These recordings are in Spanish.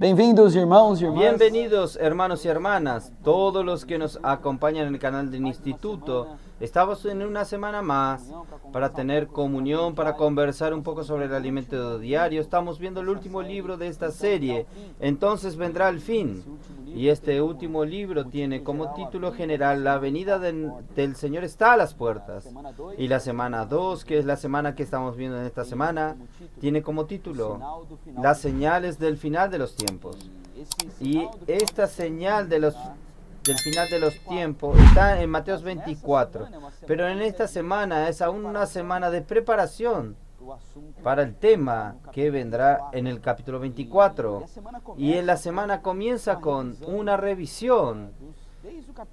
Bem-vindos, irmãos e irmãs. Bienvenidos, hermanos y hermanas, todos los que nos acompañan en el canal del Instituto. Estamos en una semana más para tener comunión, para conversar un poco sobre el alimento diario. Estamos viendo el último libro de esta serie, Entonces vendrá el fin. Y este último libro tiene como título general La venida del Señor está a las puertas. Y la semana 2, que es la semana que estamos viendo en esta semana, tiene como título Las señales del final de los tiempos. Y esta señal del final de los tiempos está en Mateo 24. Pero en esta semana es aún una semana de preparación para el tema que vendrá en el capítulo 24. Y en la semana comienza con una revisión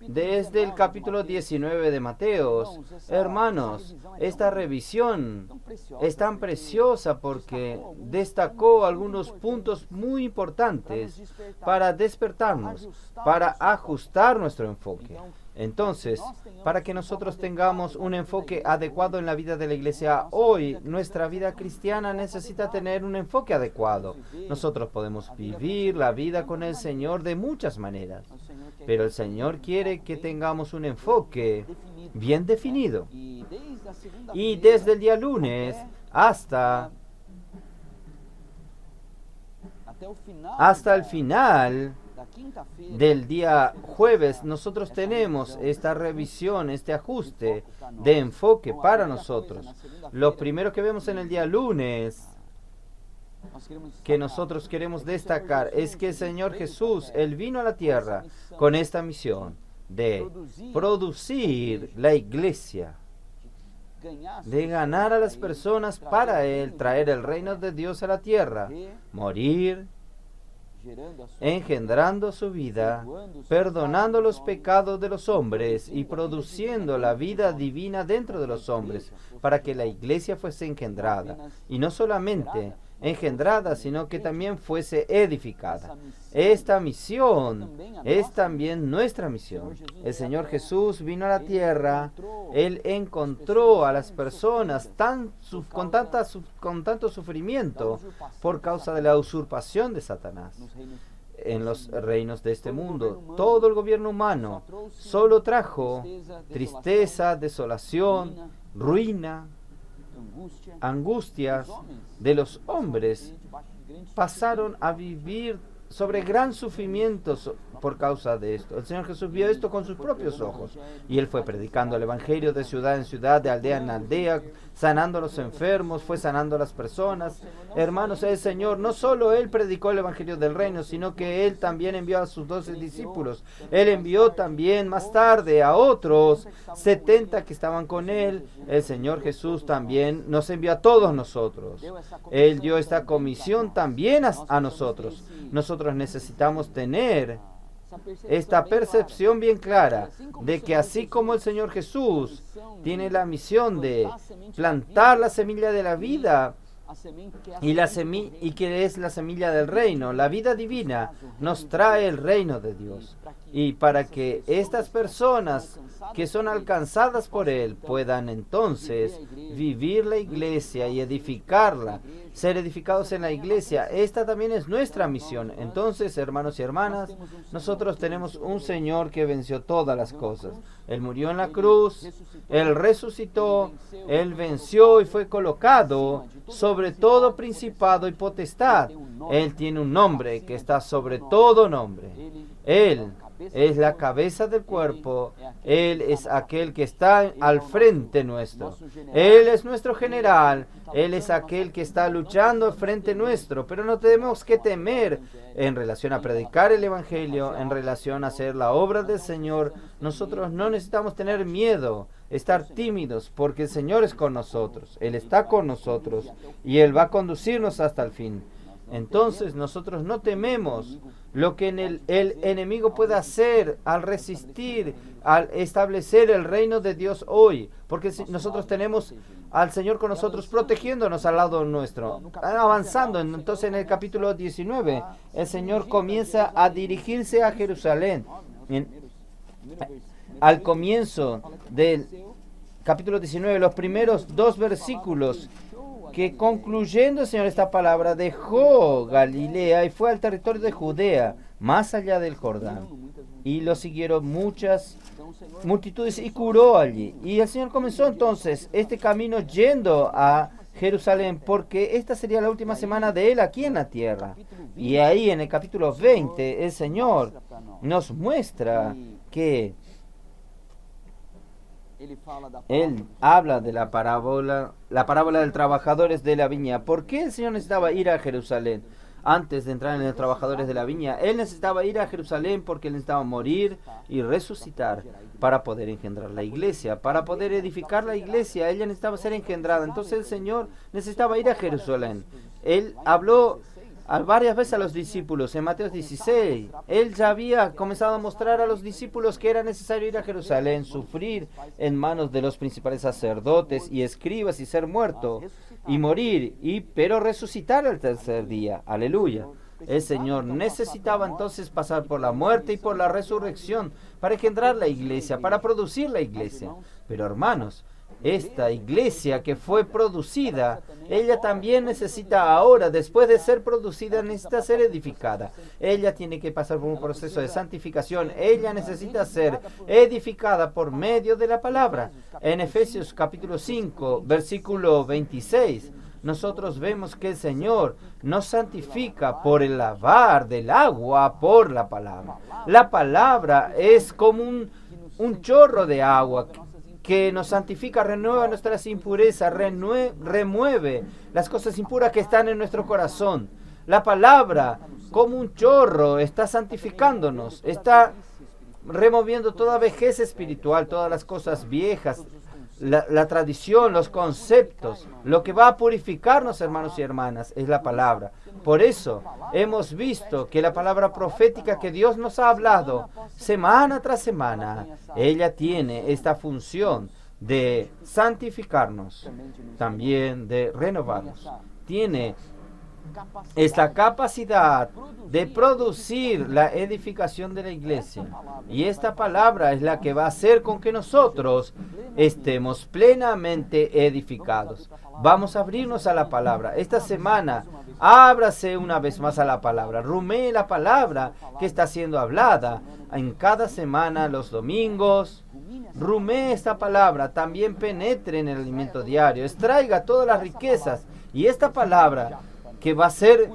desde el capítulo 19 de Mateos. Hermanos, esta revisión es tan preciosa porque destacó algunos puntos muy importantes para despertarnos, para ajustar nuestro enfoque. Entonces, para que nosotros tengamos un enfoque adecuado en la vida de la iglesia hoy, nuestra vida cristiana necesita tener un enfoque adecuado. Nosotros podemos vivir la vida con el Señor de muchas maneras, pero el Señor quiere que tengamos un enfoque bien definido. Y desde el día lunes hasta el final del día jueves, nosotros tenemos esta revisión, este ajuste de enfoque para nosotros. Lo primero que vemos en el día lunes que nosotros queremos destacar es que el Señor Jesús, Él vino a la tierra con esta misión de producir la iglesia, de ganar a las personas para Él, traer el reino de Dios a la tierra, morir, engendrando su vida, perdonando los pecados de los hombres y produciendo la vida divina dentro de los hombres, para que la iglesia fuese engendrada, y no solamente engendrada, sino que también fuese edificada. Esta misión es también nuestra misión. El Señor Jesús vino a la tierra, Él encontró a las personas con tanto sufrimiento por causa de la usurpación de Satanás en los reinos de este mundo. Todo el gobierno humano solo trajo tristeza, desolación, ruina, angustias de los hombres. Pasaron a vivir sobre gran sufrimiento por causa de esto. El Señor Jesús vio esto con sus propios ojos y Él fue predicando el Evangelio de ciudad en ciudad, de aldea en aldea, sanando a los enfermos, fue sanando a las personas. Hermanos, el Señor no solo Él predicó el Evangelio del reino, sino que Él también envió a sus 12 discípulos. Él envió también más tarde a otros 70 que estaban con Él. El Señor Jesús también nos envió a todos nosotros. Él dio esta comisión también a nosotros. Nosotros necesitamos tener esta percepción bien clara de que así como el Señor Jesús tiene la misión de plantar la semilla de la vida y que es la semilla del reino, la vida divina nos trae el reino de Dios. Y para que estas personas que son alcanzadas por Él puedan entonces vivir la iglesia y edificarla, ser edificados en la iglesia, esta también es nuestra misión. Entonces, hermanos y hermanas, nosotros tenemos un Señor que venció todas las cosas. Él murió en la cruz, Él resucitó, Él venció y fue colocado sobre todo principado y potestad. Él tiene un nombre que está sobre todo nombre. Él es la cabeza del cuerpo. Él es aquel que está al frente nuestro. Él es nuestro general. Él es aquel que está luchando al frente nuestro. Pero no tenemos que temer en relación a predicar el Evangelio, en relación a hacer la obra del Señor. Nosotros no necesitamos tener miedo, estar tímidos, porque el Señor es con nosotros. Él está con nosotros y Él va a conducirnos hasta el fin. Entonces nosotros no tememos lo que el enemigo pueda hacer al resistir, al establecer el reino de Dios hoy, porque nosotros tenemos al Señor con nosotros protegiéndonos al lado nuestro, avanzando. Entonces en el capítulo 19 el Señor comienza a dirigirse a Jerusalén. Al comienzo del capítulo 19, los primeros 2 versículos que concluyendo el Señor esta palabra, dejó Galilea y fue al territorio de Judea, más allá del Jordán. Y lo siguieron muchas multitudes y curó allí. Y el Señor comenzó entonces este camino yendo a Jerusalén, porque esta sería la última semana de Él aquí en la tierra. Y ahí en el capítulo 20 el Señor nos muestra que Él habla de la parábola de los trabajadores de la viña. ¿Por qué el Señor necesitaba ir a Jerusalén? Antes de entrar en los trabajadores de la viña, Él necesitaba ir a Jerusalén porque Él necesitaba morir y resucitar para poder engendrar la iglesia, para poder edificar la iglesia. Ella necesitaba ser engendrada. Entonces el Señor necesitaba ir a Jerusalén. Él habló varias veces a los discípulos en Mateo 16. Él ya había comenzado a mostrar a los discípulos que era necesario ir a Jerusalén, sufrir en manos de los principales sacerdotes y escribas y ser muerto y morir, pero resucitar al tercer día. Aleluya. El Señor necesitaba entonces pasar por la muerte y por la resurrección para engendrar la iglesia, para producir la iglesia. Pero hermanos, esta iglesia que fue producida, ella también necesita ahora, después de ser producida, necesita ser edificada. Ella tiene que pasar por un proceso de santificación. Ella necesita ser edificada por medio de la palabra. En Efesios capítulo 5, versículo 26, nosotros vemos que el Señor nos santifica por el lavar del agua por la palabra. La palabra es como un chorro de agua que nos santifica, renueva nuestras impurezas, remueve las cosas impuras que están en nuestro corazón. La palabra, como un chorro, está santificándonos, está removiendo toda vejez espiritual, todas las cosas viejas, la tradición, los conceptos. Lo que va a purificarnos, hermanos y hermanas, es la palabra. Por eso hemos visto que la palabra profética que Dios nos ha hablado semana tras semana, ella tiene esta función de santificarnos, también de renovarnos. Tiene esta capacidad de producir la edificación de la iglesia. Y esta palabra es la que va a hacer con que nosotros estemos plenamente edificados. Vamos a abrirnos a la palabra. Esta semana, ábrase una vez más a la palabra. Rumee la palabra que está siendo hablada en cada semana, los domingos. Rumee esta palabra. También penetre en el alimento diario. Extraiga todas las riquezas. Y esta palabra que va a ser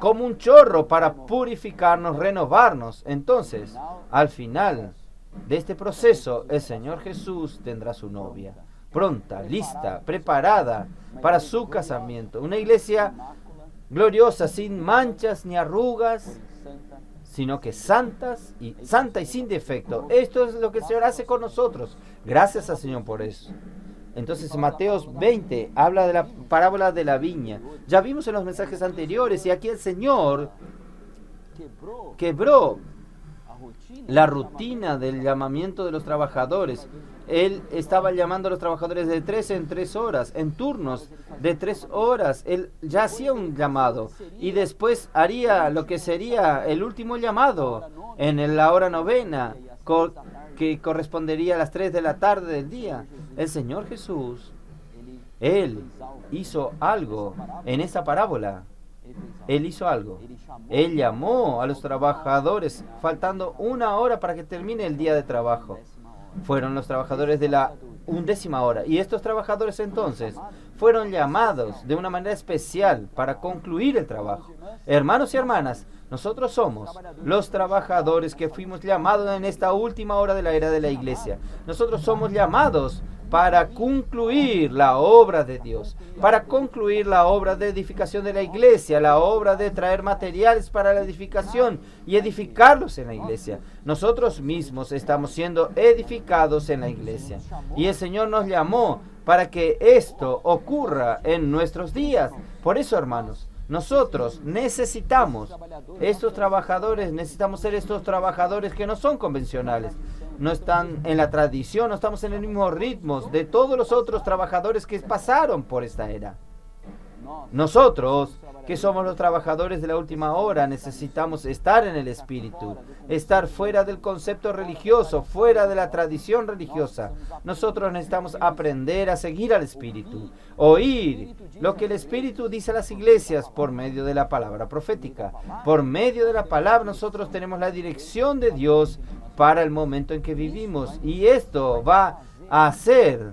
como un chorro para purificarnos, renovarnos. Entonces, al final de este proceso, el Señor Jesús tendrá su novia, pronta, lista, preparada para su casamiento. Una iglesia gloriosa, sin manchas ni arrugas, sino que santa y sin defecto. Esto es lo que el Señor hace con nosotros. Gracias al Señor por eso. Entonces Mateo 20 habla de la parábola de la viña. Ya vimos en los mensajes anteriores y aquí el Señor quebró la rutina del llamamiento de los trabajadores. Él estaba llamando a los trabajadores de 3 en 3 horas, en turnos de 3 horas. Él ya hacía un llamado y después haría lo que sería el último llamado en la hora novena, que correspondería a las 3 de la tarde del día. El Señor Jesús, Él hizo algo en esa parábola. Él hizo algo. Él llamó a los trabajadores faltando 1 hora para que termine el día de trabajo. Fueron los trabajadores de la 11ª hora. Y estos trabajadores entonces fueron llamados de una manera especial para concluir el trabajo. Hermanos y hermanas, nosotros somos los trabajadores que fuimos llamados en esta última hora de la era de la iglesia. Nosotros somos llamados para concluir la obra de Dios, para concluir la obra de edificación de la iglesia, la obra de traer materiales para la edificación y edificarlos en la iglesia. Nosotros mismos estamos siendo edificados en la iglesia. Y el Señor nos llamó para que esto ocurra en nuestros días. Por eso, hermanos, nosotros necesitamos estos trabajadores, necesitamos ser estos trabajadores que no son convencionales, no están en la tradición, no estamos en el mismo ritmo de todos los otros trabajadores que pasaron por esta era. Nosotros que somos los trabajadores de la última hora, necesitamos estar en el Espíritu, estar fuera del concepto religioso, fuera de la tradición religiosa. Nosotros necesitamos aprender a seguir al Espíritu, oír lo que el Espíritu dice a las iglesias por medio de la palabra profética. Por medio de la palabra nosotros tenemos la dirección de Dios para el momento en que vivimos, y esto va a hacer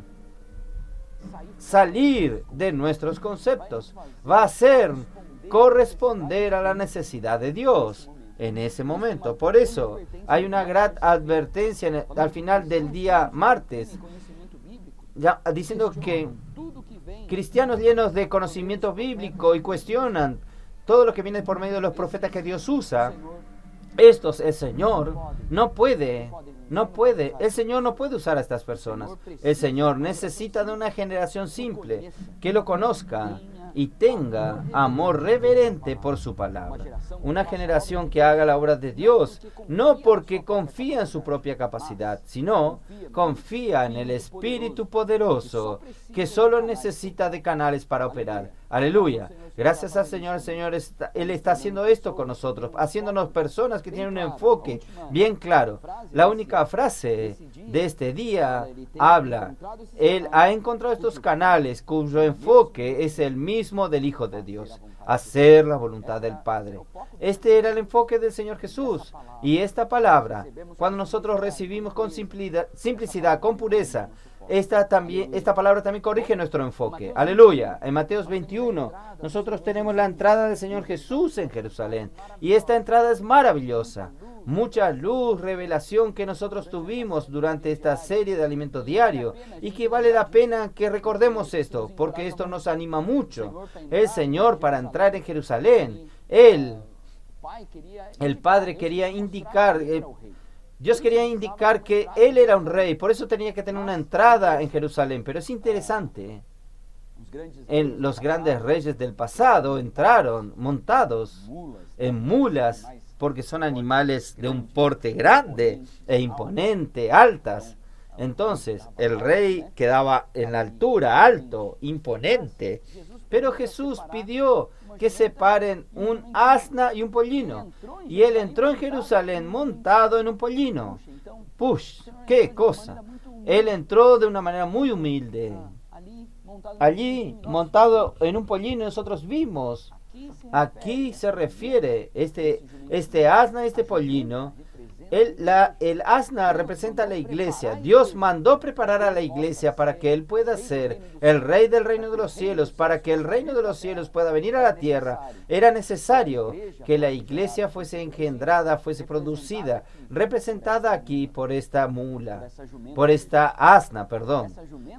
salir de nuestros conceptos, va a hacer corresponder a la necesidad de Dios en ese momento. Por eso hay una gran advertencia al final del día martes, ya, diciendo que cristianos llenos de conocimiento bíblico y cuestionan todo lo que viene por medio de los profetas que Dios usa. Estos, el Señor no puede, el Señor no puede usar a estas personas. El Señor necesita de una generación simple que lo conozca y tenga amor reverente por su palabra. Una generación que haga la obra de Dios, no porque confía en su propia capacidad, sino confía en el Espíritu poderoso, que solo necesita de canales para operar. Aleluya. Gracias al Señor. Él está haciendo esto con nosotros, haciéndonos personas que tienen un enfoque bien claro. La única frase de este día habla: Él ha encontrado estos canales cuyo enfoque es el mismo del Hijo de Dios, hacer la voluntad del Padre. Este era el enfoque del Señor Jesús. Y esta palabra, cuando nosotros recibimos con simplicidad, con pureza, esta palabra también corrige nuestro enfoque. Aleluya. En Mateo 21, nosotros tenemos la entrada del Señor Jesús en Jerusalén. Y esta entrada es maravillosa. Mucha luz, revelación que nosotros tuvimos durante esta serie de alimento diario, y que vale la pena que recordemos esto, porque esto nos anima mucho. El Señor, para entrar en Jerusalén, el Padre quería indicar, Dios quería indicar que Él era un rey, por eso tenía que tener una entrada en Jerusalén. Pero es interesante, los grandes reyes del pasado entraron montados en mulas, porque son animales de un porte grande e imponente, altas. Entonces, el rey quedaba en la altura, alto, imponente. Pero Jesús pidió que separen un asna y un pollino. Y Él entró en Jerusalén montado en un pollino. ¡Push! ¡Qué cosa! Él entró de una manera muy humilde. Allí, montado en un pollino, nosotros vimos. Aquí se refiere este asna, este pollino. El asna representa a la iglesia. Dios mandó preparar a la iglesia para que Él pueda ser el rey del reino de los cielos. Para que el reino de los cielos pueda venir a la tierra, era necesario que la iglesia fuese engendrada, fuese producida, representada aquí por esta mula, por esta asna, perdón.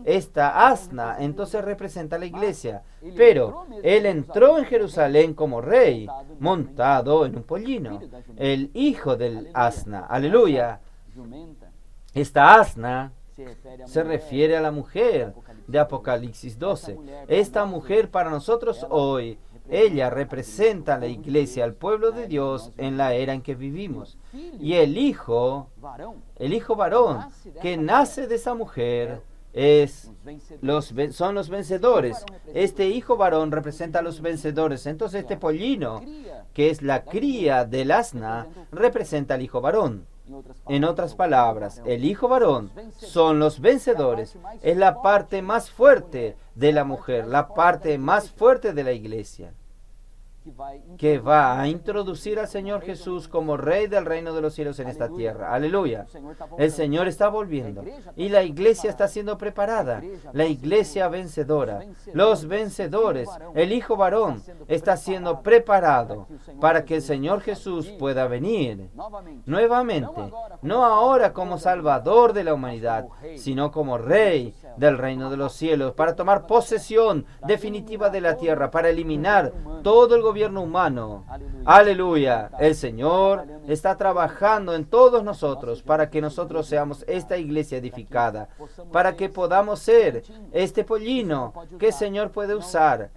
Esta asna entonces representa a la iglesia. Pero Él entró en Jerusalén como rey, montado en un pollino, el hijo del asna. Aleluya. Esta asna se refiere a la mujer de Apocalipsis 12. Esta mujer para nosotros hoy, ella representa a la iglesia, al pueblo de Dios en la era en que vivimos. Y el hijo varón que nace de esa mujer son los vencedores. Este hijo varón representa a los vencedores. Entonces este pollino, que es la cría del asna, representa al hijo varón. En otras palabras, el hijo varón son los vencedores. Es la parte más fuerte de la mujer, la parte más fuerte de la iglesia, que va a introducir al Señor Jesús como Rey del reino de los cielos en esta tierra. Aleluya. El Señor está volviendo y la iglesia está siendo preparada. La iglesia vencedora, los vencedores, el Hijo varón está siendo preparado para que el Señor Jesús pueda venir nuevamente, no ahora como Salvador de la humanidad, sino como Rey del reino de los cielos, para tomar posesión definitiva de la tierra, para eliminar todo el gobierno humano. Aleluya. El Señor está trabajando en todos nosotros para que nosotros seamos esta iglesia edificada, para que podamos ser este pollino que el Señor puede usar.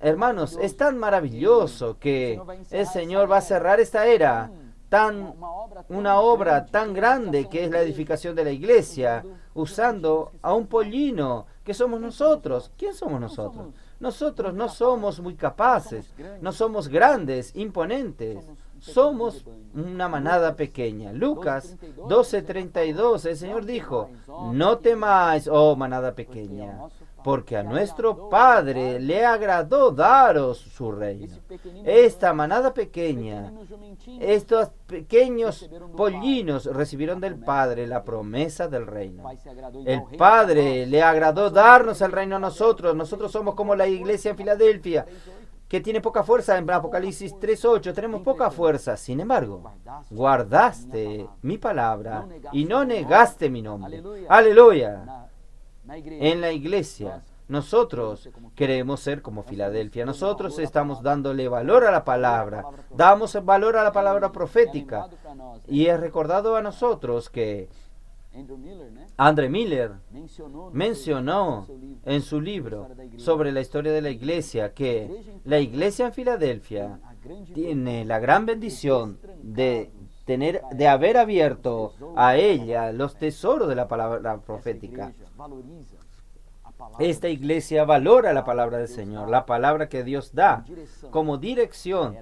Hermanos, es tan maravilloso que el Señor va a cerrar esta era, una obra tan grande que es la edificación de la iglesia, usando a un pollino que que somos nosotros. ¿Quién somos nosotros? Nosotros no somos muy capaces, no somos grandes, imponentes. Somos una manada pequeña. Lucas 12:32, el Señor dijo, no temáis, oh manada pequeña, porque a nuestro Padre le agradó daros su reino. Esta manada pequeña, estos pequeños pollinos recibieron del Padre la promesa del reino. El Padre le agradó darnos el reino a nosotros. Nosotros somos como la iglesia en Filadelfia, que tiene poca fuerza. En Apocalipsis 3:8 tenemos poca fuerza. Sin embargo, guardaste mi palabra y no negaste mi nombre. Aleluya. En la iglesia, nosotros queremos ser como Filadelfia. Nosotros estamos dándole valor a la palabra. Damos valor a la palabra profética. Y es recordado a nosotros que André Miller mencionó en su libro sobre la historia de la iglesia que la iglesia en Filadelfia tiene la gran bendición de haber abierto a ella los tesoros de la palabra profética. Esta iglesia valora la palabra del Señor, la palabra que Dios da como dirección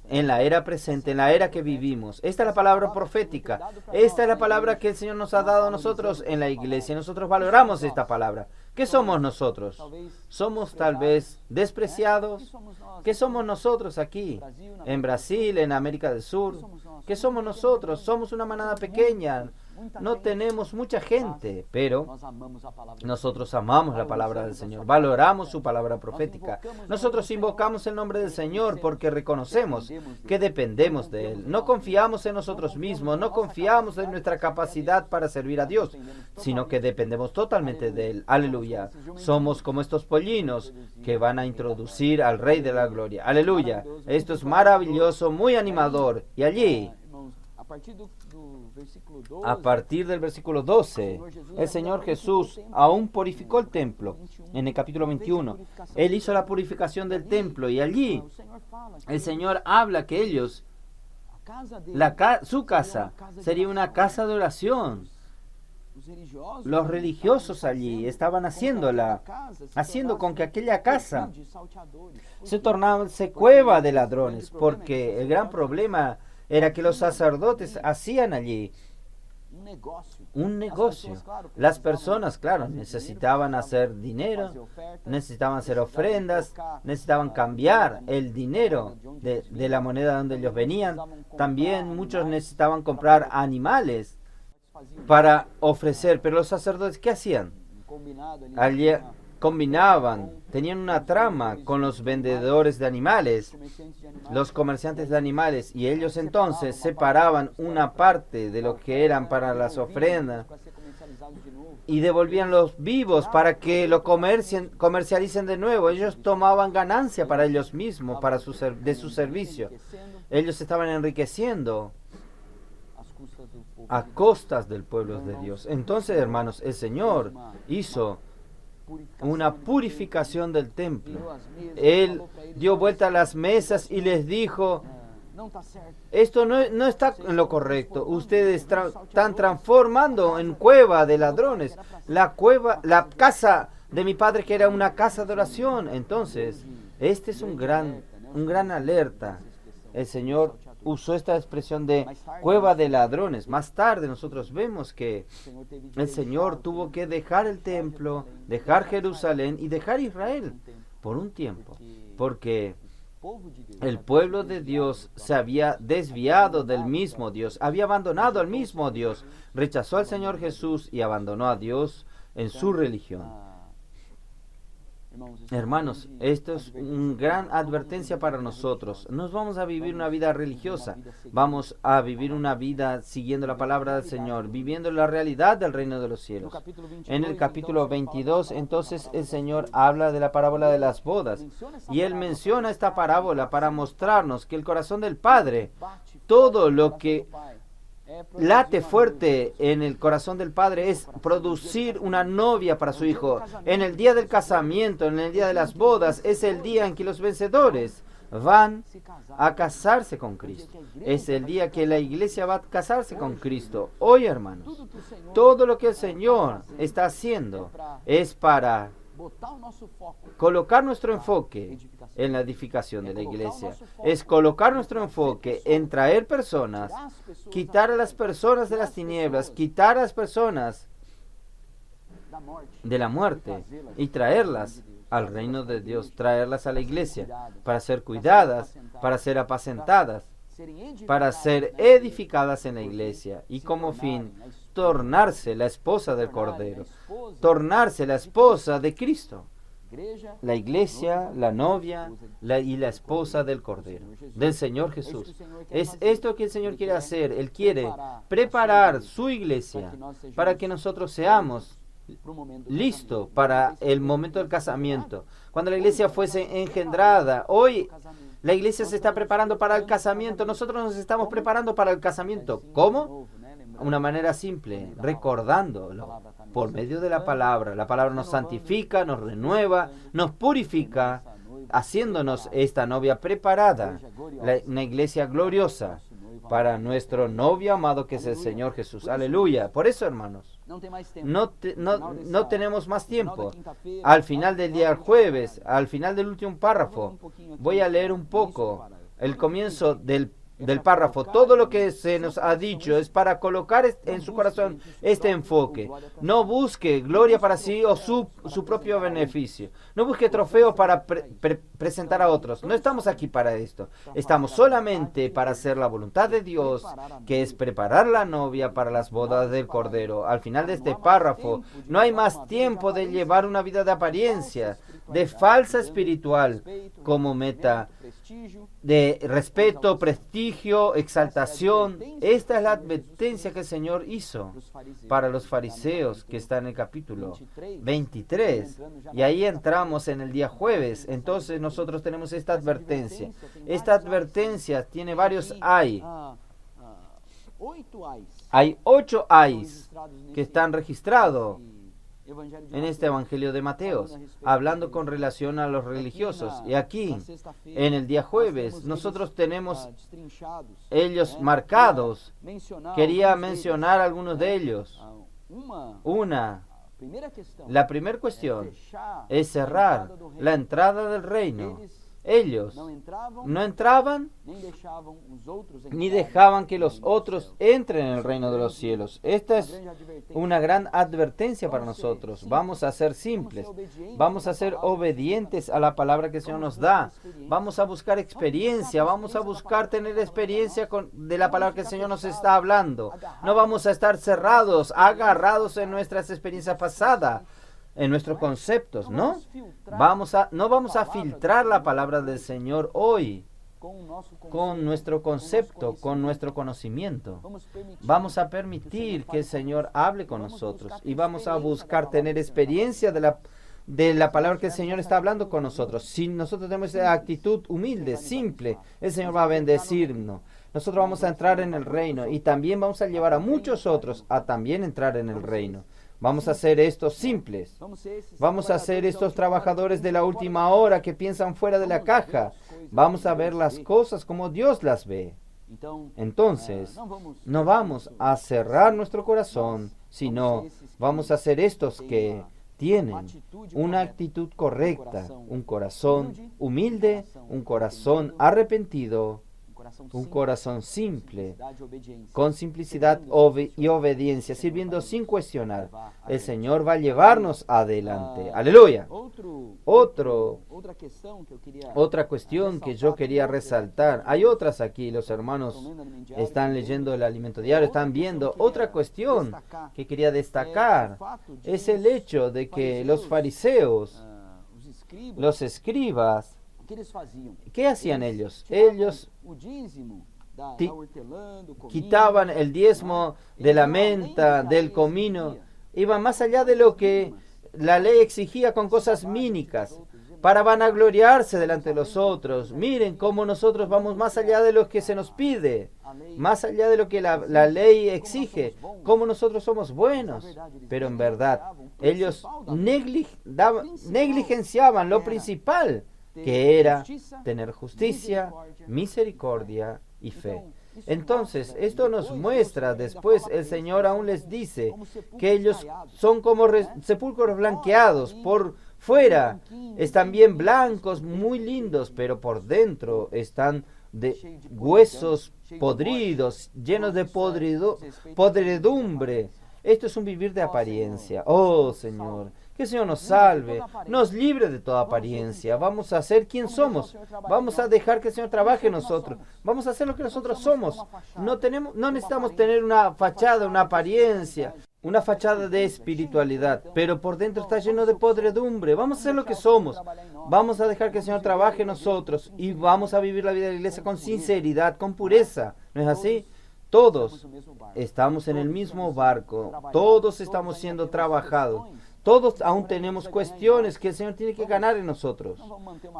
en la era presente, en la era que vivimos. Esta es la palabra profética. Esta es la palabra que el Señor nos ha dado a nosotros en la iglesia. Nosotros valoramos esta palabra. ¿Qué somos nosotros? ¿Somos tal vez despreciados? ¿Qué somos nosotros aquí, en Brasil, en América del Sur? ¿Qué somos nosotros? Somos una manada pequeña. No tenemos mucha gente, pero nosotros amamos la palabra del Señor, valoramos su palabra profética. Nosotros invocamos el nombre del Señor porque reconocemos que dependemos de Él. No confiamos en nosotros mismos, no confiamos en nuestra capacidad para servir a Dios, sino que dependemos totalmente de Él. Aleluya. Somos como estos pollinos que van a introducir al Rey de la Gloria. Aleluya. Esto es maravilloso, muy animador. Y allí, a partir del versículo 12, el Señor Jesús aún purificó el templo. En el capítulo 21, Él hizo la purificación del templo y allí el Señor habla que ellos, su casa, sería una casa de oración. Los religiosos allí estaban haciendo con que aquella casa se tornase cueva de ladrones, porque el gran problema era que los sacerdotes hacían allí un negocio. Las personas, claro, necesitaban hacer dinero, necesitaban hacer ofrendas, necesitaban cambiar el dinero de la moneda donde ellos venían. También muchos necesitaban comprar animales para ofrecer. Pero los sacerdotes, ¿qué hacían? Allí combinaban, tenían una trama con los vendedores de animales, los comerciantes de animales, y ellos entonces separaban una parte de lo que eran para las ofrendas y devolvían los vivos para que lo comercialicen de nuevo. Ellos tomaban ganancia para ellos mismos, de su servicio. Ellos estaban enriqueciendo a costas del pueblo de Dios. Entonces, hermanos, el Señor hizo una purificación del templo. Él dio vuelta a las mesas y les dijo: esto no está en lo correcto. Ustedes están transformando en cueva de ladrones la casa de mi padre, que era una casa de oración. Entonces, este es un gran alerta. El Señor usó esta expresión de cueva de ladrones. Más tarde nosotros vemos que el Señor tuvo que dejar el templo, dejar Jerusalén y dejar Israel por un tiempo, porque el pueblo de Dios se había desviado del mismo Dios, había abandonado al mismo Dios, rechazó al Señor Jesús y abandonó a Dios en su religión. Hermanos, esto es una gran advertencia para nosotros. No vamos a vivir una vida religiosa, vamos a vivir una vida siguiendo la palabra del Señor, viviendo la realidad del reino de los cielos. En el capítulo 22, entonces el Señor habla de la parábola de las bodas, y Él menciona esta parábola para mostrarnos que el corazón del Padre, todo lo que late fuerte en el corazón del Padre es producir una novia para su hijo. En el día del casamiento, en el día de las bodas, es el día en que los vencedores van a casarse con Cristo. Es el día que la iglesia va a casarse con Cristo. Hoy, hermanos, todo lo que el Señor está haciendo es para colocar nuestro enfoque en la edificación de la iglesia. Es colocar nuestro enfoque en traer personas, quitar a las personas de las tinieblas, quitar a las personas de la muerte y traerlas al reino de Dios, traerlas a la iglesia para ser cuidadas, para ser apacentadas, para ser edificadas en la iglesia y como fin tornarse la esposa del Cordero, tornarse la esposa de Cristo. La iglesia, la novia y la esposa del Cordero, del Señor Jesús. Es esto que el Señor quiere hacer. Él quiere preparar su iglesia para que nosotros seamos listos para el momento del casamiento. Cuando la iglesia fuese engendrada, hoy la iglesia se está preparando para el casamiento. Nosotros nos estamos preparando para el casamiento. ¿Cómo? Una manera simple, recordándolo por medio de la palabra. La palabra nos santifica, nos renueva, nos purifica, haciéndonos esta novia preparada, una iglesia gloriosa para nuestro novio amado que es el Señor Jesús. Aleluya. Por eso, hermanos, no tenemos más tiempo. Al final del día jueves, al final del último párrafo, voy a leer un poco el comienzo del párrafo. Todo lo que se nos ha dicho es para colocar en su corazón este enfoque. No busque gloria para sí o su propio beneficio. No busque trofeo para presentar a otros. No estamos aquí para esto. Estamos solamente para hacer la voluntad de Dios, que es preparar la novia para las bodas del Cordero. Al final de este párrafo, no hay más tiempo de llevar una vida de apariencia, de falsa espiritual, como meta de respeto, prestigio, exaltación. Esta es la advertencia que el Señor hizo para los fariseos, que está en el capítulo 23. Y ahí entramos en el día jueves. Entonces nosotros tenemos esta advertencia. Esta advertencia tiene varios ay. Hay 8 ayes que están registrados en este Evangelio de Mateo, hablando con relación a los religiosos. Y aquí, en el día jueves, nosotros tenemos ellos marcados. Quería mencionar algunos de ellos. La primera cuestión es cerrar la entrada del reino. Ellos no entraban ni dejaban que los otros entren en el reino de los cielos. Esta es una gran advertencia para nosotros. Vamos a ser simples, vamos a ser obedientes a la palabra que el Señor nos da. Vamos a buscar experiencia, vamos a buscar tener experiencia de la palabra que el Señor nos está hablando. No vamos a estar cerrados, agarrados en nuestras experiencias pasadas, en nuestros conceptos, ¿no? No vamos a filtrar la palabra del Señor hoy con nuestro concepto, con nuestro conocimiento. Vamos a permitir que el Señor hable con nosotros y vamos a buscar tener experiencia de la palabra que el Señor está hablando con nosotros. Si nosotros tenemos esa actitud humilde, simple, el Señor va a bendecirnos. Nosotros vamos a entrar en el reino y también vamos a llevar a muchos otros a también entrar en el reino. Vamos a hacer estos simples. Vamos a ser estos trabajadores de la última hora que piensan fuera de la caja. Vamos a ver las cosas como Dios las ve. Entonces, no vamos a cerrar nuestro corazón, sino vamos a ser estos que tienen una actitud correcta, un corazón humilde, un corazón arrepentido, un corazón simple, con simplicidad y obediencia, sirviendo sin cuestionar. El Señor va a llevarnos adelante. Aleluya. Otra cuestión que yo quería resaltar. Hay otras aquí, los hermanos están leyendo el alimento diario, están viendo. Otra cuestión que quería destacar es el hecho de que los fariseos, los escribas, ¿qué hacían ellos? Ellos quitaban el diezmo de la menta, del comino, iban más allá de lo que la ley exigía con cosas mínicas, para vanagloriarse delante de los otros. Miren cómo nosotros vamos más allá de lo que se nos pide, más allá de lo que la ley exige, cómo nosotros somos buenos. Pero en verdad, ellos negligenciaban lo principal que era tener justicia, misericordia y fe. Entonces, esto nos muestra, después el Señor aún les dice que ellos son como sepulcros blanqueados, por fuera están bien blancos, muy lindos, pero por dentro están de huesos podridos, llenos de podredumbre. Esto es un vivir de apariencia. Oh Señor, que el Señor nos salve, nos libre de toda apariencia. Vamos a ser quien somos. Vamos a dejar que el Señor trabaje en nosotros. Vamos a hacer lo que nosotros somos. No necesitamos tener una fachada, una apariencia, una fachada de espiritualidad, pero por dentro está lleno de podredumbre. Vamos a ser lo que somos. Vamos a dejar que el Señor trabaje en nosotros y vamos a vivir la vida de la iglesia con sinceridad, con pureza. ¿No es así? Todos estamos en el mismo barco, todos estamos siendo trabajados, todos aún tenemos cuestiones que el Señor tiene que ganar en nosotros.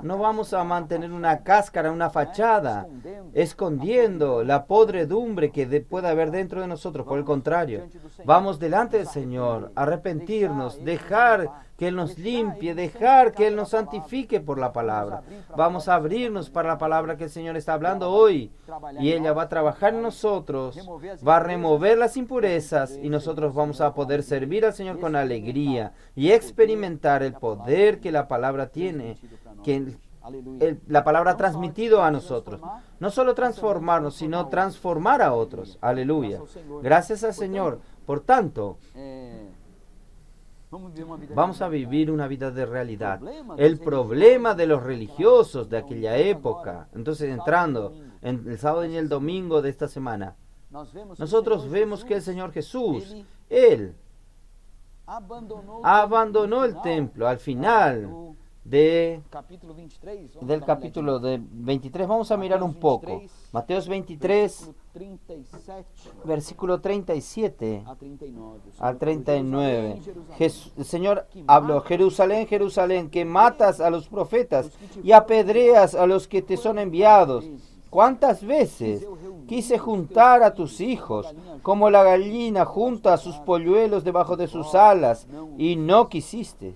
No vamos a mantener una cáscara, una fachada, escondiendo la podredumbre que pueda haber dentro de nosotros. Por el contrario, vamos delante del Señor, arrepentirnos, dejar que Él nos limpie, dejar que Él nos santifique por la palabra. Vamos a abrirnos para la palabra que el Señor está hablando hoy. Y ella va a trabajar en nosotros, va a remover las impurezas y nosotros vamos a poder servir al Señor con alegría y experimentar el poder que la palabra tiene, que la palabra ha transmitido a nosotros. No solo transformarnos, sino transformar a otros. Aleluya. Gracias al Señor. Por tanto, vamos a vivir una vida de realidad. El problema de los religiosos de aquella época, entonces entrando en el sábado y el domingo de esta semana, nosotros vemos que el Señor Jesús, Él abandonó el templo al final del capítulo 23. Vamos a mirar un poco. Mateos 23, versículo 37 al 39. El Señor habló: Jerusalén, Jerusalén, que matas a los profetas y apedreas a los que te son enviados. ¿Cuántas veces quise juntar a tus hijos como la gallina junta a sus polluelos debajo de sus alas y no quisiste?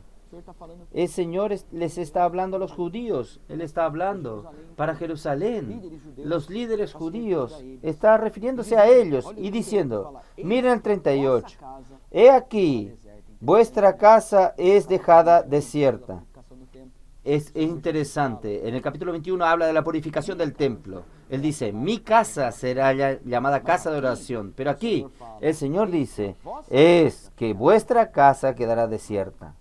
El Señor les está hablando a los judíos. Él está hablando para Jerusalén. Los líderes judíos está refiriéndose a ellos y diciendo: miren el 38. He aquí, vuestra casa es dejada desierta. Es interesante. En el capítulo 21 habla de la purificación del templo. Él dice: mi casa será llamada casa de oración. Pero aquí el Señor dice: es que vuestra casa quedará desierta.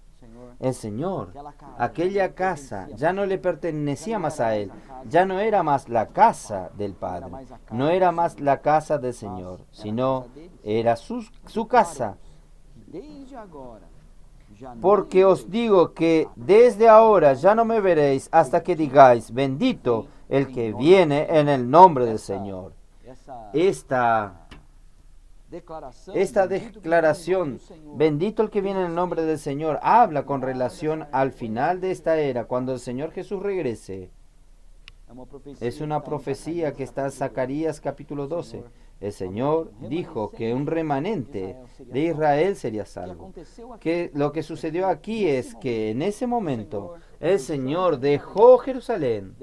El Señor, aquella casa ya no le pertenecía más a Él, ya no era más la casa del Padre, no era más la casa del Señor, sino era su casa. Porque os digo que desde ahora ya no me veréis hasta que digáis: bendito el que viene en el nombre del Señor. Esta declaración, bendito el que viene en el nombre del Señor, habla con relación al final de esta era, cuando el Señor Jesús regrese. Es una profecía que está en Zacarías capítulo 12. El Señor dijo que un remanente de Israel sería salvo. Que lo que sucedió aquí es que en ese momento el Señor dejó Jerusalén,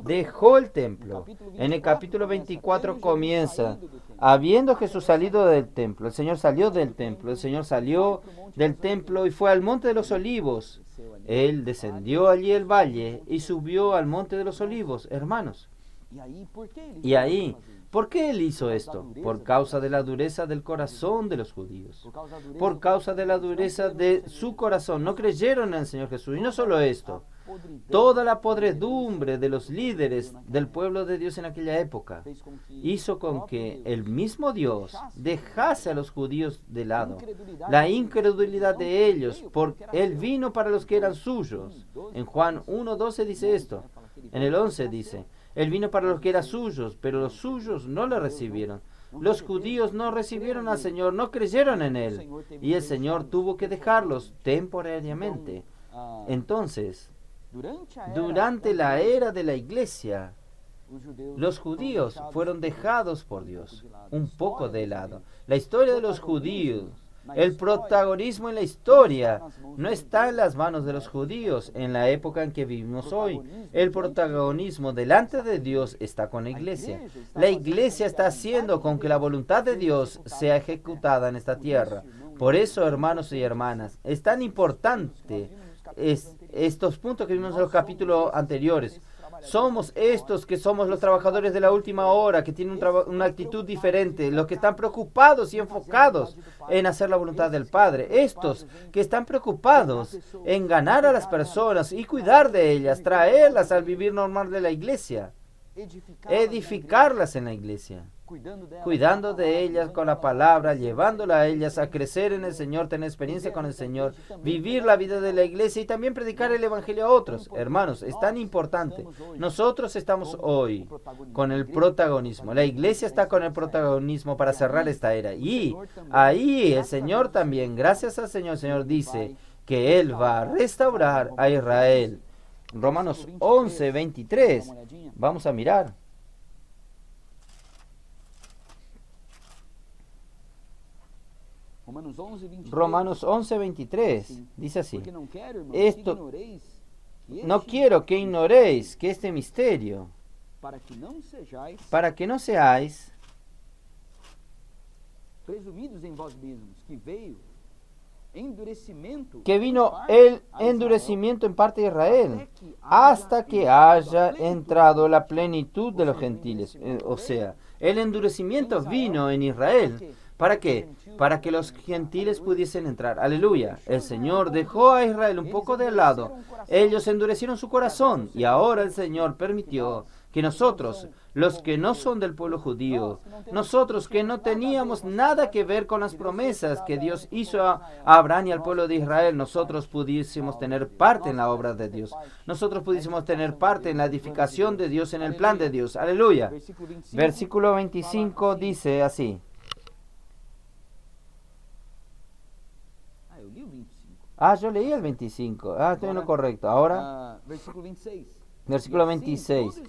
dejó el templo. En el capítulo 24 comienza: habiendo Jesús salido del templo, el Señor salió del templo, el Señor salió del templo y fue al monte de los olivos. Él descendió allí el valle y subió al monte de los olivos, hermanos. Y ahí, ¿por qué Él hizo esto? Por causa de la dureza del corazón de los judíos. Por causa de la dureza de su corazón. No creyeron en el Señor Jesús. Y no solo esto. Toda la podredumbre de los líderes del pueblo de Dios en aquella época hizo con que el mismo Dios dejase a los judíos de lado. La incredulidad de ellos, porque Él vino para los que eran suyos. En Juan 1:12 dice esto. En el 11 dice: Él vino para los que eran suyos, pero los suyos no le recibieron. Los judíos no recibieron al Señor, no creyeron en Él. Y el Señor tuvo que dejarlos temporariamente. Entonces, durante la era de la iglesia, los judíos fueron dejados por Dios un poco de lado. La historia de los judíos El protagonismo en la historia no está en las manos de los judíos en la época en que vivimos hoy. El protagonismo delante de Dios está con la iglesia. La iglesia está haciendo con que la voluntad de Dios sea ejecutada en esta tierra. Por eso, hermanos y hermanas, es tan importante estos puntos que vimos en los capítulos anteriores. Somos estos que somos los trabajadores de la última hora, que tienen una actitud diferente, los que están preocupados y enfocados en hacer la voluntad del Padre. Estos que están preocupados en ganar a las personas y cuidar de ellas, traerlas al vivir normal de la iglesia, edificarlas en la iglesia, cuidando de ellas con la palabra, llevándolas a ellas a crecer en el Señor, tener experiencia con el Señor, vivir la vida de la iglesia y también predicar el Evangelio a otros. Hermanos, es tan importante. Nosotros estamos hoy con el protagonismo. La iglesia está con el protagonismo para cerrar esta era. Y ahí el Señor también, gracias al Señor, el Señor dice que Él va a restaurar a Israel. Romanos 11, 23. Vamos a mirar. Romanos 11, 23. Dice así. Esto, no quiero que ignoréis que este misterio, para que no seáis presumidos en vós mismos, que vino el endurecimiento en parte de Israel, hasta que haya entrado la plenitud de los gentiles. O sea, el endurecimiento vino en Israel. ¿Para qué? Para que los gentiles pudiesen entrar. Aleluya. El Señor dejó a Israel un poco de lado. Ellos endurecieron su corazón y ahora el Señor permitió que nosotros, los que no son del pueblo judío, nosotros que no teníamos nada que ver con las promesas que Dios hizo a Abraham y al pueblo de Israel, nosotros pudiésemos tener parte en la obra de Dios. Nosotros pudiésemos tener parte en la edificación de Dios, en el plan de Dios. Aleluya. Versículo 25 dice así. Yo leí el 25. Estoy en lo correcto. Ahora, versículo 26.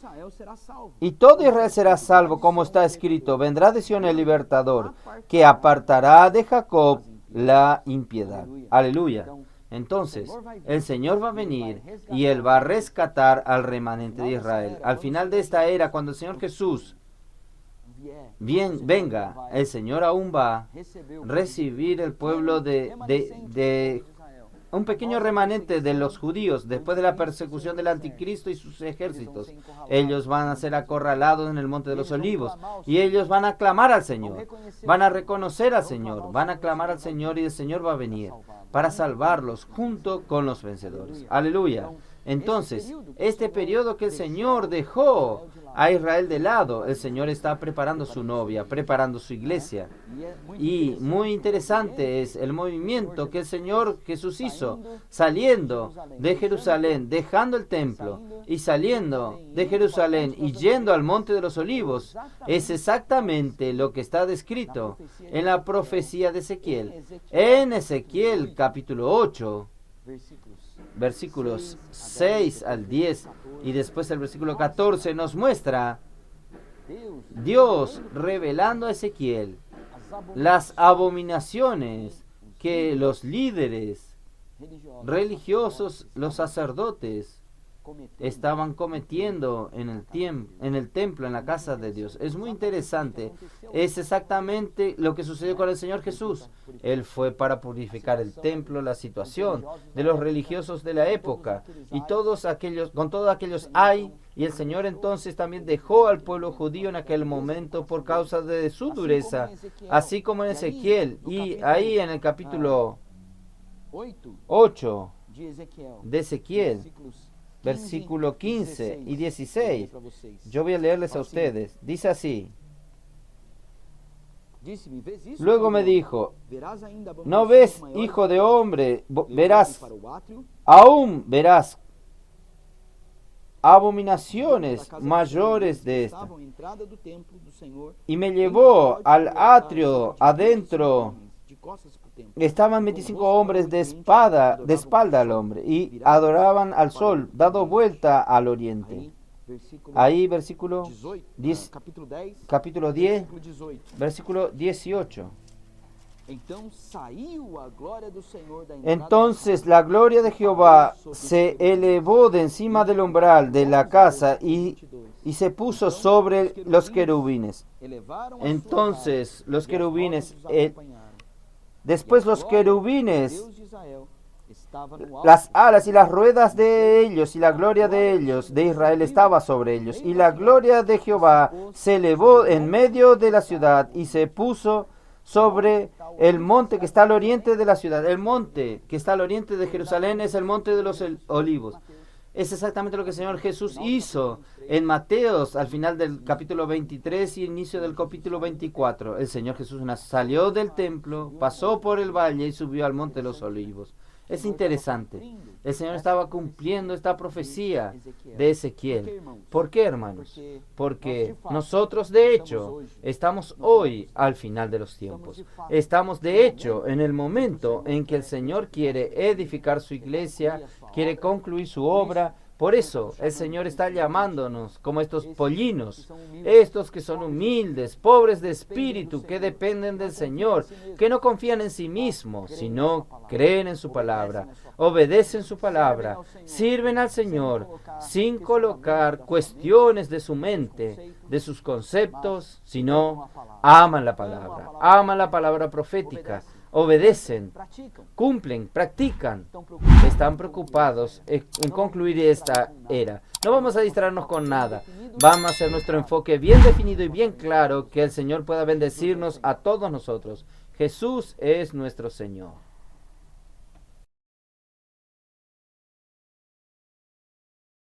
Y todo Israel será salvo, como está escrito. Vendrá de Sion el libertador, que apartará de Jacob la impiedad. Aleluya. Entonces, el Señor va a venir y Él va a rescatar al remanente de Israel. Al final de esta era, cuando el Señor Jesús venga, el Señor aún va a recibir el pueblo de un pequeño remanente de los judíos después de la persecución del anticristo y sus ejércitos. Ellos van a ser acorralados en el monte de los olivos y ellos van a clamar al Señor, van a reconocer al Señor, van a clamar al Señor y el Señor va a venir para salvarlos junto con los vencedores. Aleluya. Entonces, este periodo que el Señor dejó a Israel de lado, el Señor está preparando su novia, preparando su iglesia. Y muy interesante es el movimiento que el Señor Jesús hizo, saliendo de Jerusalén, dejando el templo, y saliendo de Jerusalén y yendo al monte de los olivos. Es exactamente lo que está descrito en la profecía de Ezequiel. En Ezequiel capítulo 8, versículos 6 al 10 y después el versículo 14 nos muestra Dios revelando a Ezequiel las abominaciones que los líderes religiosos, los sacerdotes, estaban cometiendo en el templo, en la casa de Dios. Es muy interesante. Es exactamente lo que sucedió con el Señor Jesús. Él fue para purificar el templo, la situación de los religiosos de la época. Y con todos aquellos hay. Y el Señor entonces también dejó al pueblo judío en aquel momento por causa de su dureza. Así como en Ezequiel. Y ahí en el capítulo 8 de Ezequiel, versículo 15 y 16. Yo voy a leerles a ustedes. Dice así. Luego me dijo, ¿no ves, hijo de hombre? Aún verás abominaciones mayores de esta. Y me llevó al atrio adentro. Estaban 25 hombres de espalda al hombre, y adoraban al sol, dado vuelta al oriente. Ahí, versículo 10, capítulo 10, versículo 18. Entonces la gloria de Jehová se elevó de encima del umbral de la casa y se puso sobre los querubines. Entonces los querubines, después los querubines, las alas y las ruedas de ellos y la gloria de ellos, de Israel, estaba sobre ellos. Y la gloria de Jehová se elevó en medio de la ciudad y se puso sobre el monte que está al oriente de la ciudad. El monte que está al oriente de Jerusalén es el monte de los olivos. Es exactamente lo que el Señor Jesús hizo en Mateos, al final del capítulo 23 y inicio del capítulo 24. El Señor Jesús salió del templo, pasó por el valle y subió al monte de los olivos. Es interesante. El Señor estaba cumpliendo esta profecía de Ezequiel. ¿Por qué, hermanos? Porque nosotros, de hecho, estamos hoy al final de los tiempos. Estamos, de hecho, en el momento en que el Señor quiere edificar su iglesia, quiere concluir su obra. Por eso el Señor está llamándonos como estos pollinos, estos que son humildes, pobres de espíritu, que dependen del Señor, que no confían en sí mismos, sino creen en su palabra, obedecen su palabra, sirven al Señor sin colocar cuestiones de su mente, de sus conceptos, sino aman la palabra profética. Obedecen, cumplen, practican, están preocupados en concluir esta era. No vamos a distraernos con nada. Vamos a hacer nuestro enfoque bien definido y bien claro, que el Señor pueda bendecirnos a todos nosotros. Jesús es nuestro Señor.